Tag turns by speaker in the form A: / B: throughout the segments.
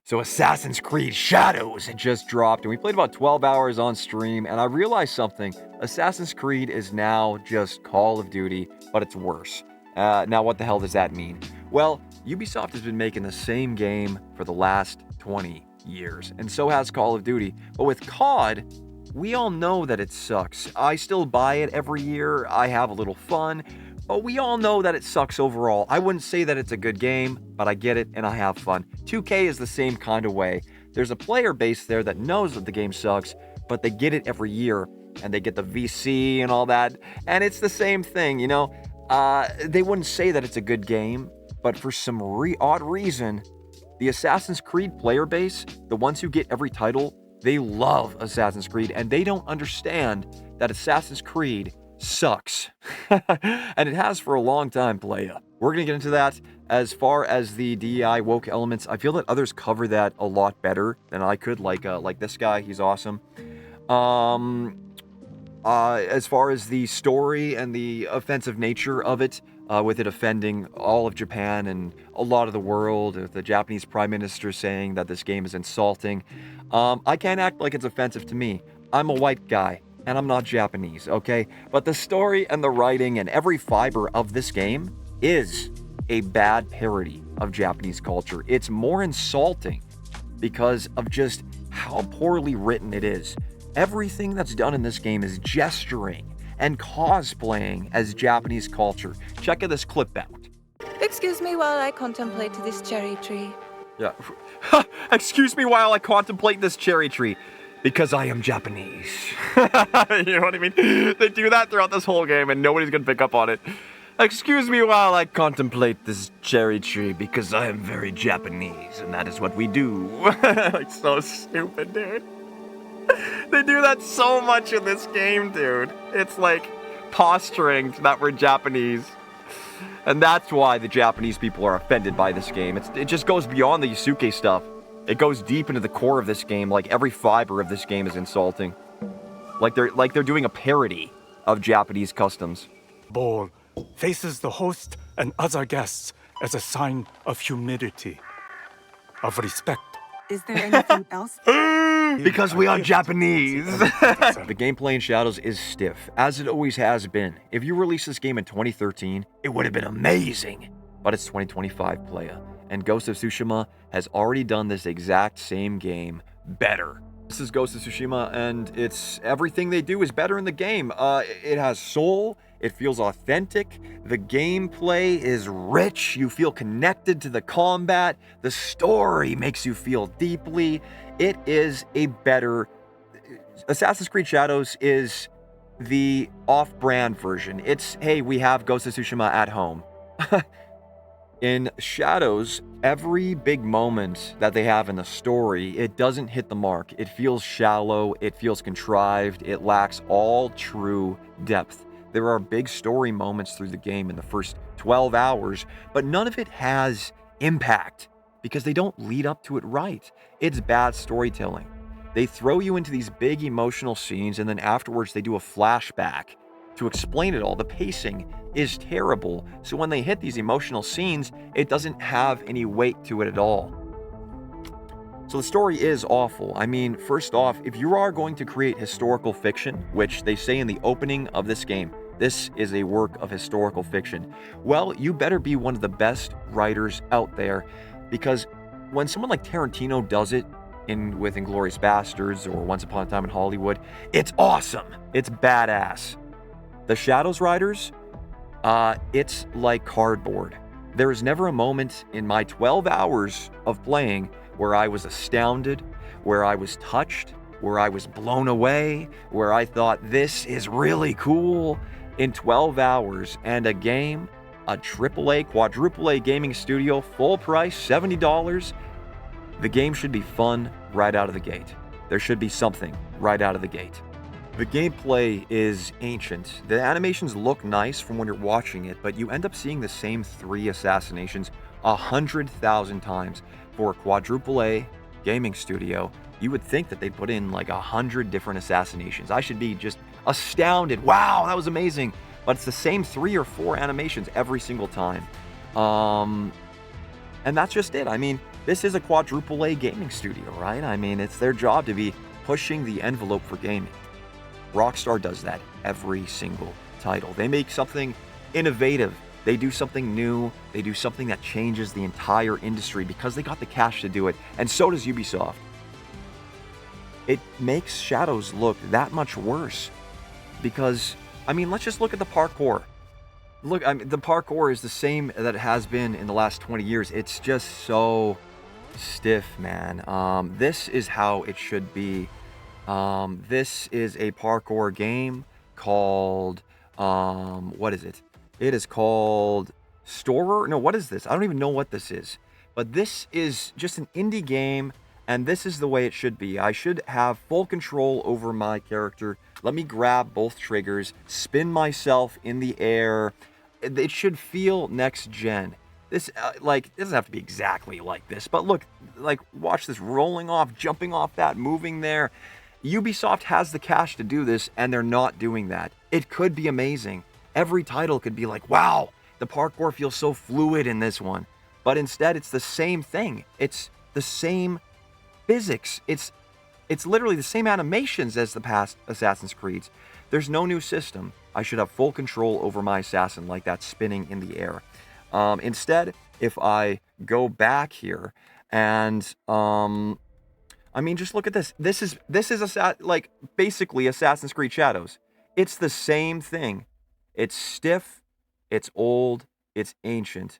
A: So Assassin's Creed Shadows had just dropped, and we played about 12 hours on stream, and I realized something. Assassin's Creed is now just Call of Duty, but it's worse. Now, what the hell does that mean? Well, Ubisoft has been making the same game for the last 20 years, and so has Call of Duty. But with COD, we all know that it sucks. I still buy it every year, I have a little fun, but we all know that it sucks overall. I wouldn't say that it's a good game, but I get it and I have fun. 2K is the same kind of way. There's a player base there that knows that the game sucks, but they get it every year, and they get the VC and all that, and it's the same thing, you know? They wouldn't say that it's a good game, but for some odd reason, the Assassin's Creed player base, the ones who get every title, they love Assassin's Creed, and they don't understand that Assassin's Creed sucks. And it has for a long time, playa. We're going to get into that. As far as the DEI woke elements, I feel that others cover that a lot better than I could, like this guy, he's awesome. As far as the story and the offensive nature of it, with it offending all of Japan and a lot of the world, with the Japanese Prime Minister saying that this game is insulting, I can't act like it's offensive to me. I'm a white guy, and I'm not Japanese, okay? But the story and the writing and every fiber of this game is a bad parody of Japanese culture. It's more insulting because of just how poorly written it is. Everything that's done in this game is gesturing and cosplaying as Japanese culture. Check this clip out.
B: Excuse me while I contemplate this cherry tree.
A: Yeah. Excuse me while I contemplate this cherry tree. Because I am Japanese. You know what I mean? They do that throughout this whole game and nobody's gonna pick up on it. Excuse me while I contemplate this cherry tree because I am very Japanese and that is what we do. Like, so stupid, dude. They do that so much in this game, dude. It's like posturing that we're Japanese. And that's why the Japanese people are offended by this game. It just goes beyond the Yusuke stuff. It goes deep into the core of this game. Like, every fiber of this game is insulting. Like they're doing a parody of Japanese customs.
C: Bowl faces the host and other guests as a sign of humility, of respect.
B: Is there anything else?
A: Because we are Japanese. The gameplay in Shadows is stiff, as it always has been. If you released this game in 2013, it would have been amazing. But it's 2025, playa. And Ghost of Tsushima has already done this exact same game better. This is Ghost of Tsushima, and it's everything they do is better in the game. It has soul, it feels authentic, the gameplay is rich, you feel connected to the combat, the story makes you feel deeply. It is a better... Assassin's Creed Shadows is the off-brand version. It's, hey, we have Ghost of Tsushima at home. In Shadows, every big moment that they have in the story, it doesn't hit the mark. It feels shallow, it feels contrived, it lacks all true depth. There are big story moments through the game in the first 12 hours, but none of it has impact because they don't lead up to it right. It's bad storytelling. They throw you into these big emotional scenes and then afterwards they do a flashback to explain it all. The pacing is terrible, so when they hit these emotional scenes, it doesn't have any weight to it at all. So the story is awful. I mean, first off, if you are going to create historical fiction, which they say in the opening of this game, this is a work of historical fiction, well, you better be one of the best writers out there, because when someone like Tarantino does it, with Inglourious Basterds or Once Upon a Time in Hollywood, it's awesome. It's badass. The Shadows writers, it's like cardboard. There is never a moment in my 12 hours of playing where I was astounded, where I was touched, where I was blown away, where I thought this is really cool. In 12 hours and a game, a AAA, quadruple A gaming studio, full price, $70, the game should be fun right out of the gate. There should be something right out of the gate. The gameplay is ancient. The animations look nice from when you're watching it, but you end up seeing the same 3 assassinations 100,000 times. For a quadruple A gaming studio, you would think that they'd put in like 100 different assassinations. I should be just astounded. Wow, that was amazing. But it's the same 3 or 4 animations every single time. And that's just it. I mean, This is a quadruple A gaming studio, right? I mean, it's their job to be pushing the envelope for gaming. Rockstar does that every single title. They make something innovative. They do something new. They do something that changes the entire industry because they got the cash to do it. And so does Ubisoft. It makes Shadows look that much worse because, I mean, let's just look at the parkour. Look, I mean, the parkour is the same that it has been in the last 20 years. It's just so stiff, man. This is how it should be. This is a parkour game called, what is it? It is called Storer? No, what is this? I don't even know what this is. But this is just an indie game, and this is the way it should be. I should have full control over my character. Let me grab both triggers, spin myself in the air. It should feel next gen. This, like, it doesn't have to be exactly like this, but look, like, watch this rolling off, jumping off that, moving there. Ubisoft has the cash to do this, and they're not doing that. It could be amazing. Every title could be like, wow, the parkour feels so fluid in this one. But instead, it's the same thing. It's the same physics. It's literally the same animations as the past Assassin's Creeds. There's no new system. I should have full control over my assassin like that spinning in the air. Instead, if I go back here and, I mean, just look at this. This is like basically Assassin's Creed Shadows. It's the same thing. It's stiff, it's old, it's ancient.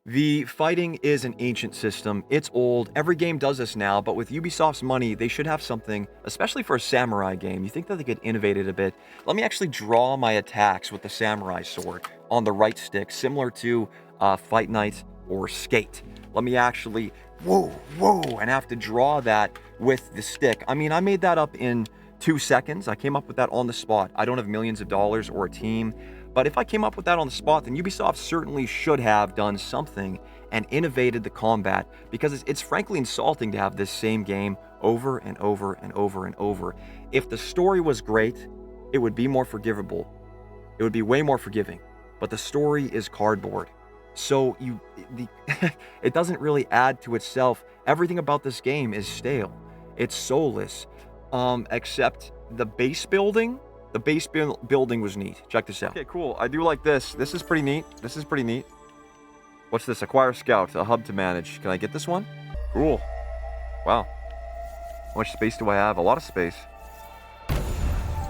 A: The fighting is an ancient system. It's old. Every game does this now, but with Ubisoft's money, they should have something, especially for a samurai game. You think that they could innovate it a bit? Let me actually draw my attacks with the samurai sword on the right stick, similar to Fight Night or Skate. Let me actually, whoa, and have to draw that with the stick. I mean, I made that up in 2 seconds. I came up with that on the spot. I don't have millions of dollars or a team. But if I came up with that on the spot, then Ubisoft certainly should have done something and innovated the combat, because it's frankly insulting to have this same game over and over and over and over. If the story was great, it would be more forgivable. It would be way more forgiving. But the story is cardboard. So it doesn't really add to itself. Everything about this game is stale. It's soulless, except the base building. The base building was neat. Check this out. Okay, cool. I do like this. This is pretty neat. What's this? Acquire Scout, a hub to manage. Can I get this one? Cool. Wow. How much space do I have? A lot of space.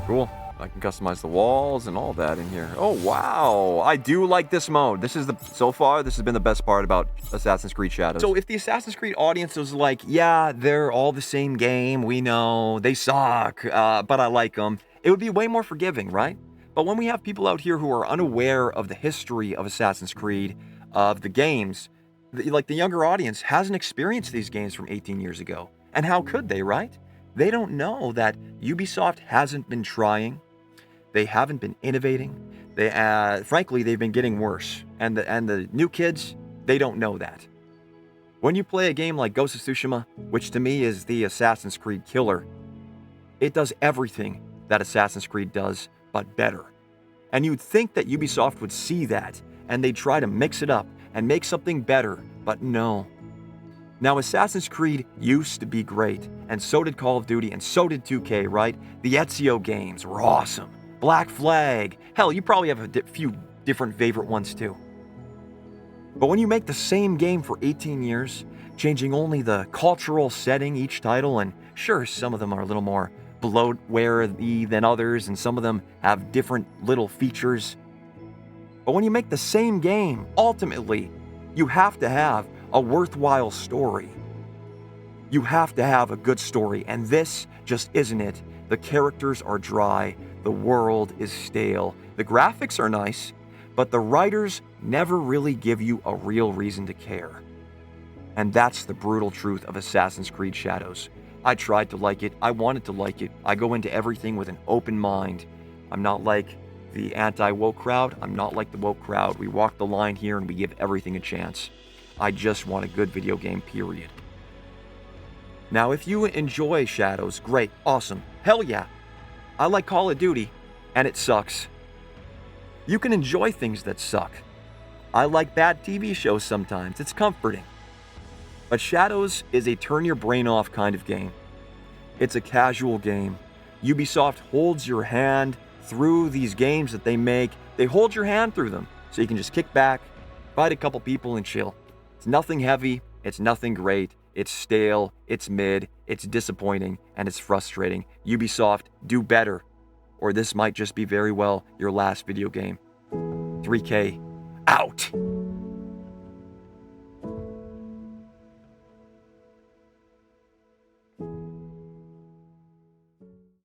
A: Cool. I can customize the walls and all that in here. Oh, wow. I do like this mode. So far, this has been the best part about Assassin's Creed Shadows. So if the Assassin's Creed audience was like, yeah, they're all the same game, we know, they suck, but I like them, it would be way more forgiving, right? But when we have people out here who are unaware of the history of Assassin's Creed, of the games, like the younger audience hasn't experienced these games from 18 years ago. And how could they, right? They don't know that Ubisoft hasn't been trying. They haven't been innovating. Frankly, they've been getting worse. And the new kids, they don't know that. When you play a game like Ghost of Tsushima, which to me is the Assassin's Creed killer, it does everything that Assassin's Creed does, but better. And you'd think that Ubisoft would see that, and they'd try to mix it up and make something better, but no. Now, Assassin's Creed used to be great, and so did Call of Duty, and so did 2K, right? The Ezio games were awesome. Black Flag. Hell, you probably have a few different favorite ones too. But when you make the same game for 18 years, changing only the cultural setting each title, and sure, some of them are a little more bloatware-y than others, and some of them have different little features. But when you make the same game, ultimately, you have to have a worthwhile story. You have to have a good story, and this just isn't it. The characters are dry, the world is stale, the graphics are nice, but the writers never really give you a real reason to care. And that's the brutal truth of Assassin's Creed Shadows. I tried to like it. I wanted to like it. I go into everything with an open mind. I'm not like the anti-woke crowd. I'm not like the woke crowd. We walk the line here and we give everything a chance. I just want a good video game, period. Now, if you enjoy Shadows, great, awesome, hell yeah. I like Call of Duty, and it sucks. You can enjoy things that suck. I like bad TV shows sometimes. It's comforting. But Shadows is a turn your brain off kind of game. It's a casual game. Ubisoft holds your hand through these games that they make. They hold your hand through them so you can just kick back, fight a couple people, and chill. It's nothing heavy. It's nothing great. It's stale. It's mid. It's disappointing. And it's frustrating. Ubisoft, do better. Or this might just be very well your last video game. 3K out.